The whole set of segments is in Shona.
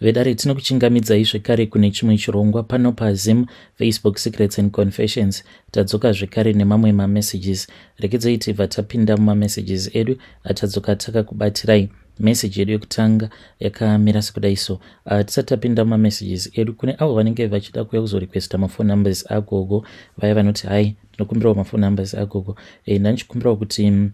vedare tinokuchingamidzai zvekare kune chimwe chirongwa pano paZim Facebook Secrets and Confessions. Tadzoka zvekare nemamwe mamessages. Rekedzai tibva tapinda mumamessages edu atadzoka takakubatirai message yedu yekutanga yakamira sekudai so. Tisati tapinda mumamessages edu, kune avo vanenge vachida kuuya kuzorequesta mafone numbers agogo, vaya vanoti hai tinokumbirawo mafone numbers agogo. Ndanichikumbirawo kuti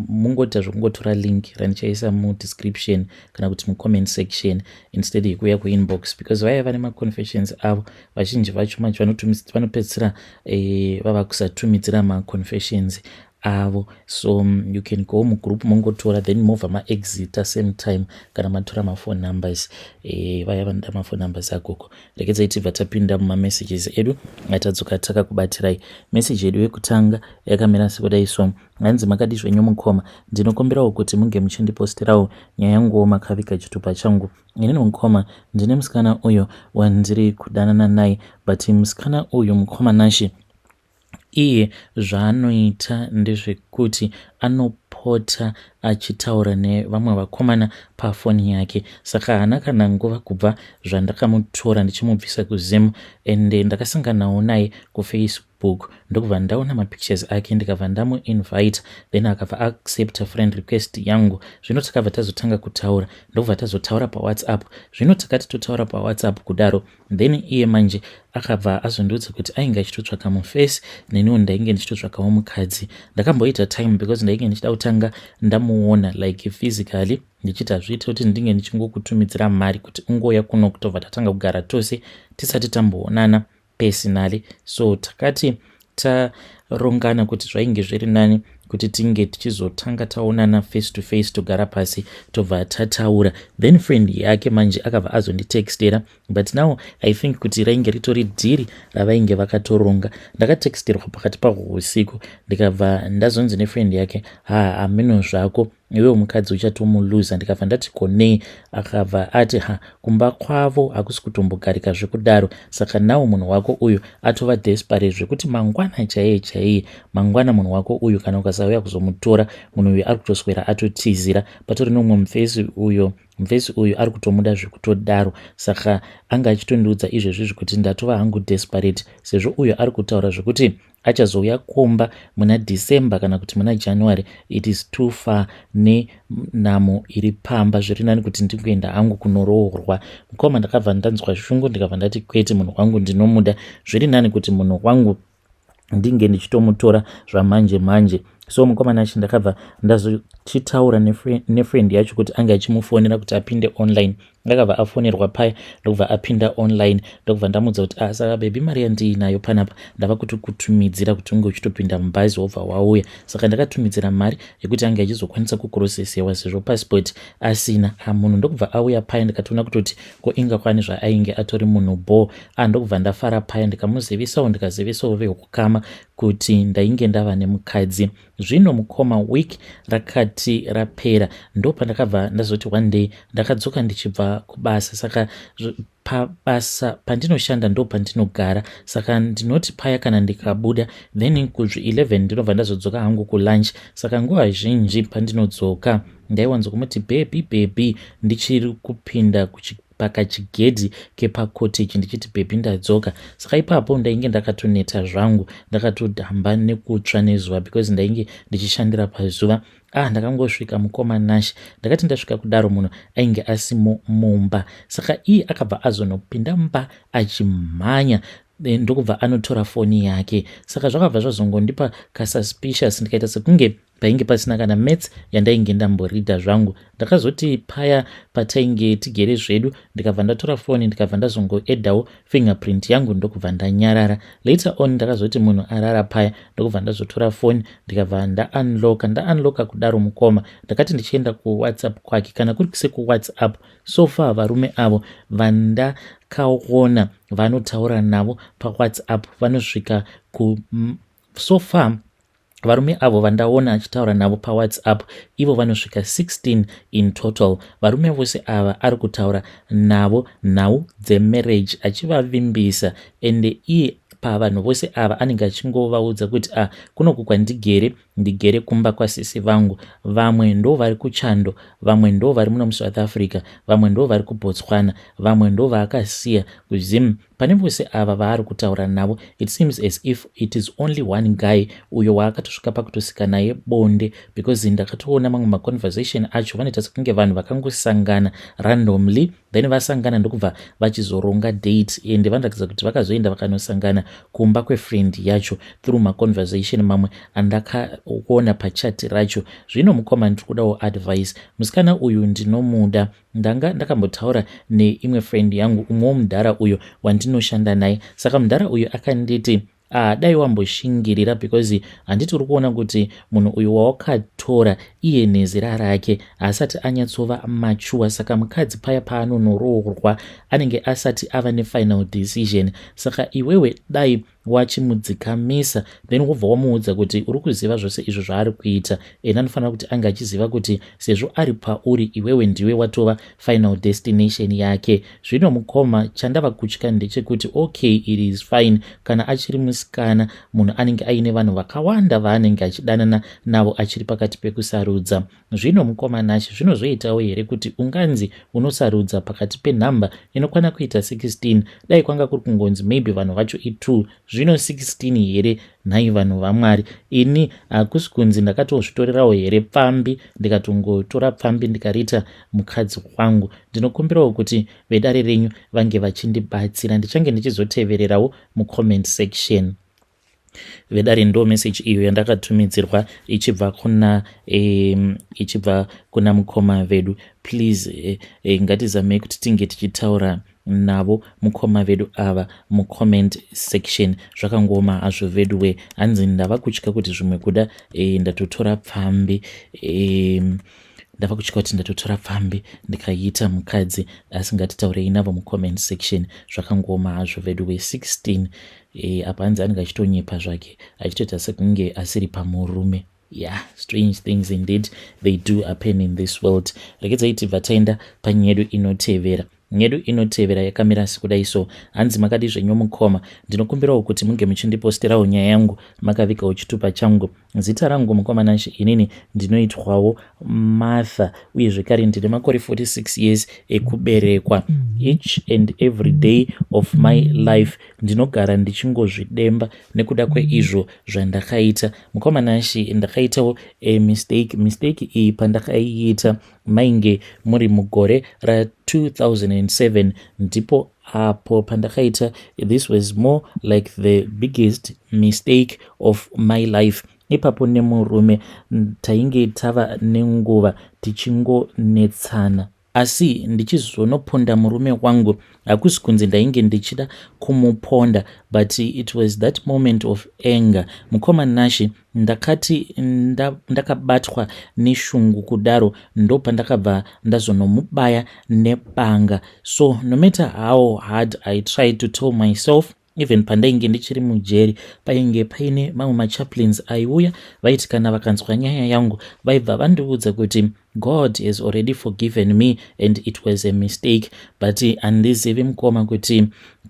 mungoita zvokungotora link randichaisa mudescription kana kuti mucomment section instead yekuuya kuinbox, because vaya vane maconfessions avo vazhinji vacho macho vanopedzisira vava kusatumidzira maconfessions avo. So you can go mugroup mongotora then movha maexita same time kana matora mafone numbers vaya vanoda mafone numbers agogo. Rekedzai tibva tapinda mumamessages edu atadzoka takakubatirai. Message yedu yekutanga yakamira sekudai so. Hanzi makadi zvenyu mukoma, ndinokumbirawo kuti munge muchindipostirawo nyaya yangu makaviga chitupa changu. Inini mukoma ndine musikana uyo wandiri kudanana naye, but musikana uyu mukoma nashi iye zvaanoita ndezvekuti anopota achitaura nevamwe vakomana pafoni yake. Saka hana kana nguva kubva zvandakamutora ndichimubvisa kuZim, ende ndakasanganawo naye kuFacebook ndokubva ndaona mapictures ake ndikabva ndamuinvite, then akabva accepta friend request yangu. Zvino takabva tazotanga kutaura, ndokubva tazotaura paWhatsApp. Zvino takati totaura paWhatsApp kudaro, then iye manje akabva azondiudza kuti ainge achitotsvaka muface, neniwo ndainge ndichitotsvakawo mukadzi. Ndakamboita time because ndainge ndichida kutanga ndamuona like physically, ndichiti hazviita kuti ndinge ndichingokutumidzira mari kuti ungouya kuno kutobva tatanga kugara tose tisati tamboonana personally. So takati tarongana kuti zvainge zviri nani kuti tinge tichizotanga taonana face to face, togara pasi tobva tataura. Then friend yake manje akabva azonditextera, but now I think kuti rainge ritori dhiri ravainge vakatoronga. Ndakatexterwa pakati pausiku ndikabva ndazonzi nefriend yake, ameno zvako iwe mukadzi uchatomuluza. Ndikabva ndati konei, akabva ati kumba kwavo hakusi kutombogarika zvekudaro, saka nawo munhu wako uyu atova desperate zvekuti mangwana chaiye mangwana munhu wako uyu kana ukasauya kuzomutora, munhu uyu ari kutoswera atotizira. Patori nomwe mufesi uyu ari kutomuda zvekutodaro, saka anga achitondiudza izvezvi kuti ndatova hangu desperate sezvo uyu ari kutaura zvekuti achazouya komba muna December kana kuti muna January. It is too far, nenhamo iri pamba, zviri nani kuti ndingoenda hangu kunoroorwa. Mukoma ndakabva ndanzwa shungu, ndikabva ndati kwete, munhu wangu ndinomuda, zviri nani kuti munhu wangu ndinge ndichitomutora zvamanje manje. So mukoma nachi ndakabva ndazochitaura nefriend yacho kuti anga achimufonera kuti apinde online. Ndakabva afonerwa paya ndokubva apinda online, ndokubva ndamudza kuti saka baby mari yandinayo panapa ndava kuti kutumidzira kuti unge uchitopinda mubhazi wobva wauya. Saka ndakatumidzira mari yekuti ange achizokwanisa kukurosesewa sezvo passport asina. Munhu ndokubva auya paya ndikatoona kutoti ko inga kwani zvaainge atori munhu bo. Ndokubva ndafara paya ndikazivisawo vehukama kuti ndainge ndava nemukadzi. Zvino mukoma week rakati rapera ndopandakabva ndazoti one day ndakadzoka ndichibva kubasa, saka pabasa pandinoshanda ndo pandinogara, saka ndinoti paya kana ndikabuda then kuzvi11 ndinobva ndazodzoka hangu kulunch. Saka nguva zhinji pandinodzoka ndaiwanza kumuti baby ndichiri kupinda pakachigedhi kepacottage ndichiti baby ndadzoka. Saka ipapo ndainge ndakatoneta zvangu, ndakatodhamba nekutsva nezuva because ndainge ndichishandira pazuva. Ndakangosvika mukoma nashi, ndakati ndasvika kudaro munhu ainge asimo mumba. Saka iye akabva azonopinda mumba achimhanya, ndokubva anotora foni yake. Saka zvakabva zvazongondipa kasuspicious, ndikaita sekunge painge pasina kana maths yandainge ndamboridha zvangu. Ndakazoti paya patainge tigere zvedu ndikabva ndatora foni ndikabva ndazongoedhawo fingerprint yangu ndokubva ndanyarara. Later on ndakazoti munhu arara paya ndokubva ndazotora foni ndikabva ndaunlocka kudaro mukoma. Ndakati ndichienda kuWhatsApp kwake kana kuri sekuWhatsApp, so far varume avo vandakaona vanotaura navo paWhatsApp vanosvika so far varume avo vandaona achitaura navo paWhatsApp ivo vanosvika 16 in total. Varume vose ava ari kutaura navo nhau dzemarriage achivavimbisa, ende iye pavanhu vose ava anenge achingovaudza kuti kunoku kwandigere ndigere kumba kwasisi vangu. Vamwe ndo vari kuChando, vamwe ndo vari muno muSouth Africa, vamwe ndo vari kuBotswana, vamwe ndo vaakasiya kuZim. Pane vose ava vaari kutaura navo, it seems as if it is only one guy uyo waakatosvika pakutosika naye bonde, because ndakatoona mamwe maconversation acho vanoita sekunge vanhu vakangosangana randomly, then vasangana ndokubva vachizoronga date, ende vanoratidza kuti vakazoenda vakanosangana kumba kwefriend yacho through maconversation mamwe andakaona pachati racho. Zvino mukoma ndiri kudawo advice. Musikana uyu ndinomuda, ndanga ndakambotaura neimwe friend yangu, umwewo mudhara uyo wandinoshanda naye. Saka mudhara uyu akanditi dai wamboshingirira, because handiti uri kuona kuti munhu uyu wawakatora iye nezera rake asati anyatsova machuwa. Saka mukadzi paya paanonoroorwa anenge asati ava nefinal decision. Saka iwewe dai wachimudzikamisa, then wobva wamuudza kuti uri kuziva zvose izvo zvaari kuita, ena anofanira kuti anga achiziva kuti sezvo ari pauri iwewe ndiwe watova final destination yake. Zvino mukoma, chandava kutya ndechekuti okay, it is fine kana achiri musikana munhu anenge aine vanhu vakawanda vaanenge achidanana navo achiri pakati pekusarudza. Zvino mukoma nacho zvinozoitawo here kuti unganzi unosarudza pakati penhamba inokwana kuita 16, dai kwanga kuri kungonzi maybe vanhu vacho i2, zvino 16 here. Nhai vanhu vaMwari, ini hakusi kunzi ndakatozvitorerawo here pfambi ndikatongotora pfambi ndikariita mukadzi wangu. Ndinokumbirawo kuti vedare renyu vange vachindibatsira, ndichange ndichizotevererawo mucomment section. Vedare ndo message iyo yandakatumidzirwa ichibva kuna mukoma vedu. Please ngatizamei kuti tinge tichitaura navo mukoma vedu ava mucomment section. Zvakangoma hazvo veduwe, hanzi ndava kutya kuti zvimwe kuda ndatotora pfambi ndava kutya kuti ndatotora pfambi ndikaiita mukadzi, asi ngatitaurei navo mucomment section. Zvakangoma hazvo veduwe. 16 apa hanzi anenge achitonyepa zvake achitoita sekunge asiri pamurume. Yeah, strange things indeed they do happen in this world. Rekedzai tibva taenda panyedu inotevera. Nyedu inotevera yakamira sekudai so. Hanzi makadi zvenyu mukoma, ndinokumbirawo kuti munge muchindiposterawo nyaya yangu makavikawo chitupa changu. Zita rangu mukoma nashi inini ndinoitwawo Martha, uye zvekare ndine makore 46 years ekuberekwa. Each and every day of my life ndinogara ndichingozvidemba nekuda kweizvo zvandakaita. Mukoma nashi ndakaitawo mistake iyi pandakaiita mainge muri mugore ra 2007, ndipo apo pandakaita, this was more like the biggest mistake of my life. Ipapo nemurume tainge tava nenguva tichingonetsana, asi ndichizonoponda murume wangu. Hakusi kunzi ndainge ndichida kumuponda, but it was that moment of anger. Mukoma nashi ndakati ndakabatwa neshungu kudaro, ndo pandakabva ndazonomubaya nepanga. So no matter how hard I tried to tell myself, even pandainge ndichiri mujeri, painge paine mamwe machaplains aiuya vaiti kana vakanzwa nyaya yangu vaibva vandiudza kuti God has already forgiven me and it was a mistake. But handizivi mukoma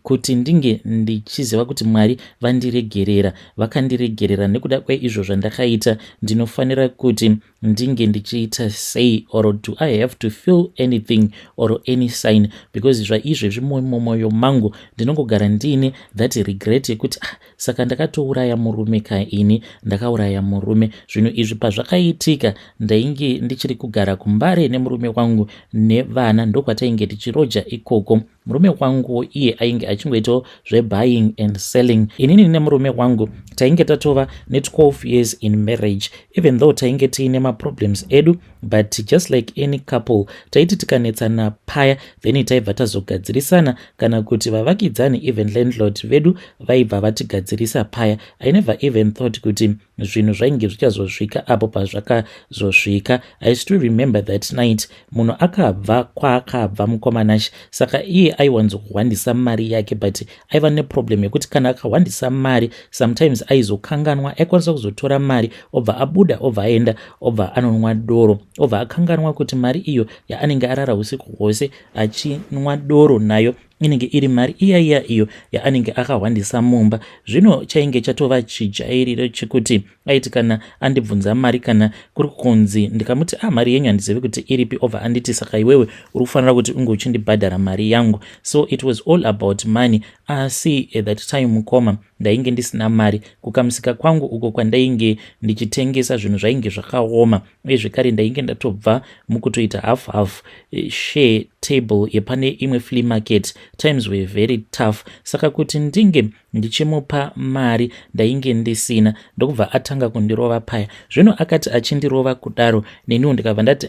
kuti ndinge ndichiziva kuti Mwari vandiregerera, vakandiregerera nekuda kweizvo zvandakaita, ndinofanira kuti ndinge ndichiita sei, or do I have to feel anything or any sign? Because zvaizvezvi mumwoyo mangu ndinongogara ndiine that regret yekuti saka ndakatouraya murume ini ndakauraya murume. Zvino izvi pazvakaitika ndainge ndichiri kugara kumbare nemurume wangu nevana, ndokwatainge tichiroja ikoko. Murume wangu iye ainge achingoitawo zvebuying and selling. Inini nemurume wangu tainge tatova ne12 years in marriage, even though tainge tiine maproblems edu, but just like any couple taiti tikanetsana paya then taibva tazogadzirisana, kana kuti vavakidzani even landlord vedu vaibva vatigadzirisa paya. I never even thought kuti zvinhu zvainge zvichazosvika apo pazvakazosvika. I still remember that night munhu akabva kwaakabva mukoma nashi, saka iye aiwanzokuhwandisa mari yake, but aiva neproblem yekuti kana akahwandisa mari sometimes aizokanganwa, aikwanisa kuzotora mari obva abuda obva aenda obva anonwa doro, obva akanganwa kuti mari iyo yaanenge arara usiku hwose achinwa doro nayo inenge iri mari iya iyo yaanenge akahwandisa mumba. Zvino chainge chatova chijairiro chekuti aiti kana andibvunza mari kana kuri kunzi ndikamuti mari yenyu handizivi kuti iripi, obva anditi saka iwewe uri kufanira kuti unge uchindibhadhara mari yangu. So it was all about money. Asi at that time mukoma ndainge ndisina mari. Kukamusika kwangu uko kwandainge ndichitengesa zvinhu zvainge zvakaoma, uye zvekare ndainge ndatobva mukutoita half share table yepane imwe flea market. Times were very tough, saka kuti ndinge ndichimupa mari ndainge ndisina. Ndokubva atanga kundirova paya. Zvino akati achindirova kudaro, neniwo ndikabva ndati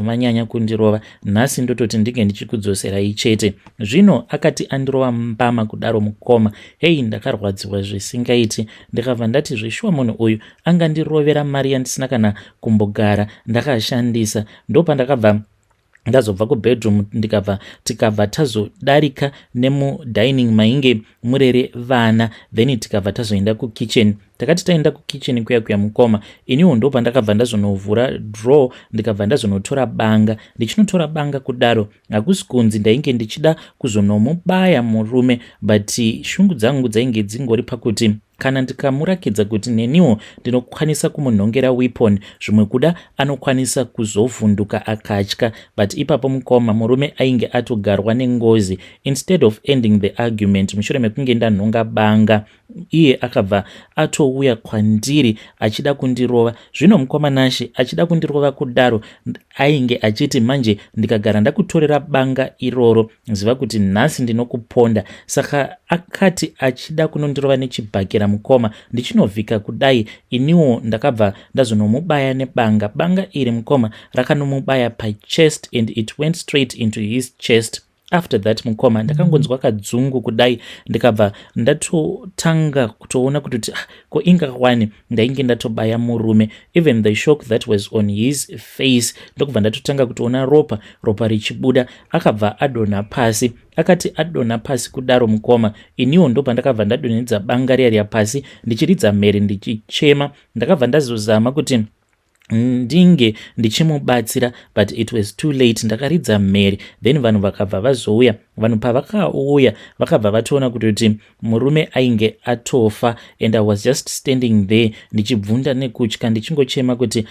manyanya kundirova, nhasi ndototi ndinge ndichikudzoserai chete. Zvino akati andirova mbama kudaro mukoma, hei ndakarwadziwa zvisingaiti. Ndikabva ndati zveshuwa munhu uyu angandirovera mari yandisina kana kumbogara ndakashandisa. Ndopandakabva ndazobva kubedroom tikabva tazodarika nemudining mainge murere vana, then tikabva tazoenda kukitchen. Takati taenda kukitchen kuya mukoma, iniwo ndo pandakabva ndazonovhura draw, ndikabva ndazonotora banga. Ndichinotora banga kudaro, hakusi kunzi ndainge ndichida kuzonomubaya murume, but shungu dzangu dzainge dzingori pakuti kana ndikamurakidza kuti neniwo ndinokwanisa kumunhongera weapon, zvimwe kuda anokwanisa kuzovhunduka akatya. But ipapo mukoma murume ainge atogarwa nengozi. Instead of ending the argument, mushure mekunge ndanhonga banga, iye akabva atouya kwandiri achida kundirova. Zvino mukoma Nashi achida kundirova kudaro ainge achiti manje ndikagara ndakutorera banga iroro ziva kuti nhasi ndinokuponda. Saka akati achida kunondirova nechibhakera mukoma, ndichinovhika kudai iniwo ndakabva ndazonomubaya nebanga. Banga iri mukoma rakanomubaya pachest and it went straight into his chest. After that mukoma ndakangonzwa kadzungu kudai, ndikabva ndatotanga kutoona kuti ko ingawani ndainge ndatobaya murume. Even the shock that was on his face, ndokubva ndatotanga kutoona ropa richibuda. Akabva adonha pasi. Akati adonha pasi kudaro mukoma, iniwo ndo pandakabva ndadonhedza banga riya pasi ndichiridza mhere ndichichema. Ndakabva ndazozama kuti ndinge ndichimubatsira, but it was too late. Ndakaridza mhere, then vanhu vakabva vazouya. Vanhu pavakauya vakabva vatoona kuti murume ainge atofa, and I was just standing there ndichibvunda nekutya ndichingochema kuti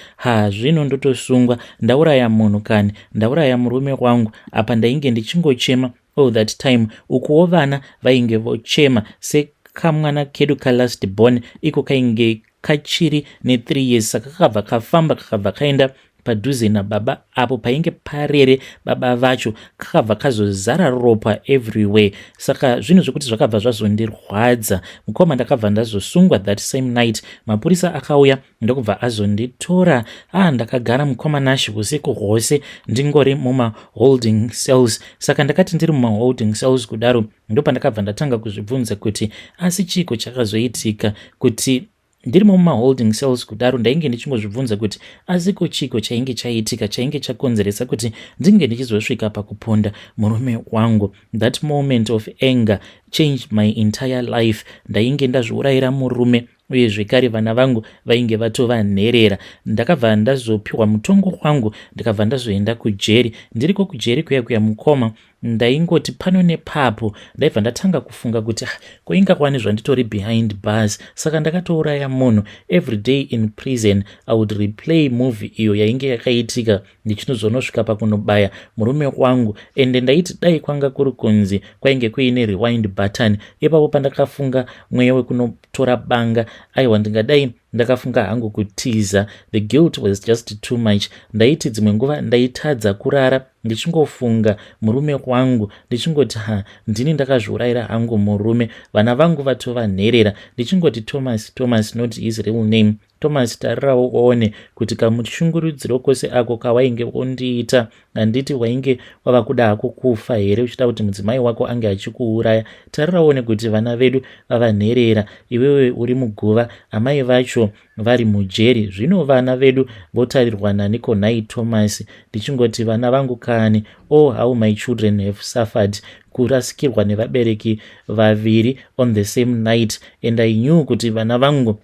zvino ndotosungwa, ndauraya munhu kani, ndauraya murume wangu. Apa ndainge ndichingochema all that time. Ukuwo vana vainge vochema sekamwana kedu kalast born iko kainge kachiri ne3 years. Saka kakabva kafamba kakabva kaenda padhuze nababa apo painge parere baba vacho, kakabva kazozara ropa everywhere. Saka zvinhu zvokuti zvakabva zvazondirwadza. Mukoma ndakabva ndazosungwa that same night. Mapurisa akauya ndokubva azonditora. Ndakagara mukoma Nashi usiku hwose ndingori muma holding cells. Saka ndakati ndiri muma holding cells kudaro, ndopandakabva ndatanga kuzvibvunza kuti asi chiko chakazoitika kuti ndiri muma holding cells kudaro. Ndainge ndichingozvibvunza kuti aziko chiko chainge chaitika chainge chakonzeresa kuti ndinge ndichizosvika pakuponda murume wangu. That moment of anger changed my entire life. Ndainge ndazviurayira murume, uye zvekare vana vangu vainge vatova nherera. Ndakabva ndazopiwa mutongo wangu, ndikabva ndazoenda kujeri. Ndiriko kujeri kuya mukoma, ndaingoti pano nepapo ndaibva ndatanga kufunga kuti koinga kwani zvanditori behind bars. Saka ndakatouraya munhu. Every day in prison I would replay movie iyo yainge yakaitika ndichinozonosvika pakunobaya murume wangu, ende ndaiti dai kwanga kuri kunzi kwainge kuine rewind button. Ipapo pandakafunga mweya wekunotora banga, aiwa ndingadai ndakafunga hangu kutiza. The guilt was just too much. Ndaiti dzimwe nguva ndaitadza kurara ndichingofunga murume wangu, ndichingoti ndini ndakazviurayira hangu murume. Vana vangu vatova nherera, ndichingoti Thomas not his real name. Thomas, tarirawo uone kuti kamushungurudziro kose ako kawainge undiita, handiti wainge wava kuda hako kufa here uchida kuti mudzimai wako ange achikuuraya. Tarirawo uone kuti vana vedu vava nherera, iwewe uri muguva, amai vacho vari mujeri. Zvino vana vedu votarirwa naNikonai Thomas. Ndichingoti vana vangu kani, how my children have suffered. Kurasikirwa nevabereki vaviri on the same night, and I knew kuti vana vangu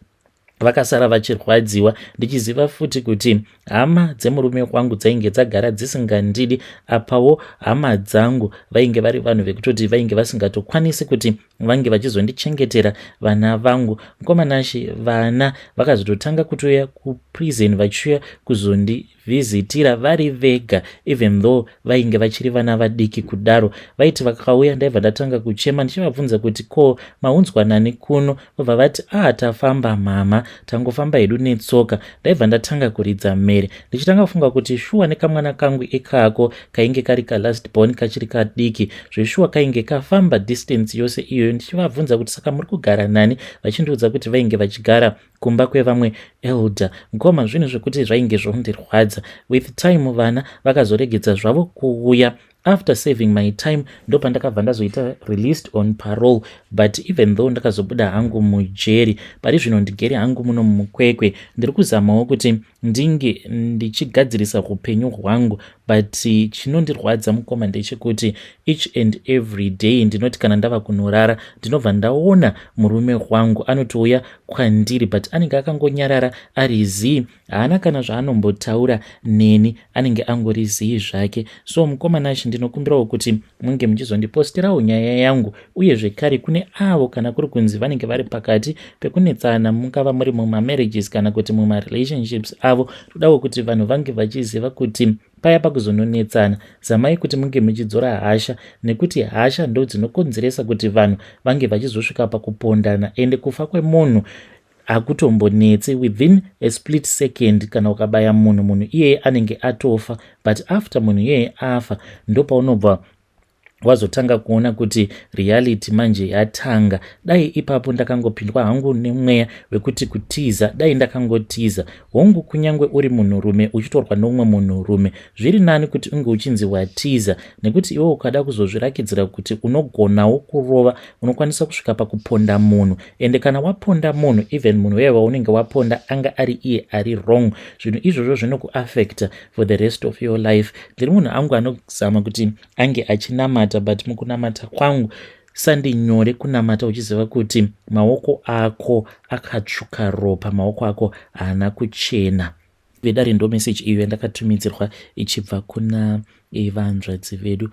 vakasara vachirwadziwa, ndichiziva futi kuti hama dzemurume wangu dzainge dzagara dzisingandidi. Apawo hama dzangu vainge vari vanhu vekutoti vainge vasingatokwanisi kuti vange vachizondichengetera vana vangu. Mukomanashi vana vakazototanga kutoya kuprison vachiuya kuzondivhizitira vari vega, even though vainge vachiri vana vadiki kudaro. Vaiti vakauya ndaibva ndatanga kuchema ndichivabvunza kuti ko maunzwa nani kuno, vobva vati tafamba mama, tangofamba hedu netsoka. Ndaibva ndatanga kuridza mhere ndichitanga kufunga kuti shuwa nekamwana kangu ikako kainge kari kalast born kachiri kadiki zveshuwa kainge kafamba distance yose iyoyo. Ndichivabvunza kuti saka muri kugara nani, vachindiudza kuti vainge vachigara kumba kwevamwe elder. Ngoma zvinhu zvekuti zvainge zvondirwadza. With time vana vakazoregedza zvavo kuuya. After serving my time ndo pandakabva ndazoita released on parole, but even though ndakazobuda hangu mujeri, pari zvino ndigere hangu muno mukwekwe, ndiri kuzamawo kuti ndinge ndichigadzirisa upenyu hwangu. But chinondirwadza mukoma ndechekuti each and every day ndinoti kana ndava kunorara ndinobva ndaona murume wangu anotouya kwandiri, but anenge akangonyarara ari zii, haana kana zvaanombotaura neni, anenge angori zii zvake. So mukomanashi ndinokumbirawo kuti munge muchizondipostirawo nyaya yangu, uye zvekare kune avo kana kuri kunzi vanenge vari pakati pekunetsana, mungava muri mumamarriages kana kuti mumarelationships avo, todawo kuti vanhu vange vachiziva kuti paya pakuzononetsana zamai kuti munge muchidzora hasha, nekuti hasha ndo dzinokonzeresa kuti vanhu vange vachizosvika pakupondana. Ende kufa kwemunhu hakutombonetse, within a split second kana ukabaya munhu iyeye anenge atofa, but after munhu iyeye afa ndo paunobva wazotanga kuona kuti reality manje yatanga. Dai ipapo ndakangopindwa hangu nemweya wekuti kutiza, dai ndakangotiza hongu, kunyangwe uri munhurume uchitorwa nomumwe munhurume, zviri nani kuti unge uchinzi watiza, nekuti iwe ukada kuzozvirakidzira kuti unogonawo kurova, unokwanisa kusvika pakuponda munhu. Ende kana waponda munhu, even munhu wewe waunenge waponda anga ari iye ari wrong, zvinhu izvozvo zvinokuaffecta for the rest of your life. Ndiri munhu angu anozama kuti ange achinamata, but mukunamata kwangu sandinyore kunamata uchiziva kuti maoko ako akatsvuka ropa, maoko ako haana kuchena. Vedari ndo message iyo yandakatumidzirwa ichibva kuna vanzvadzi vedu.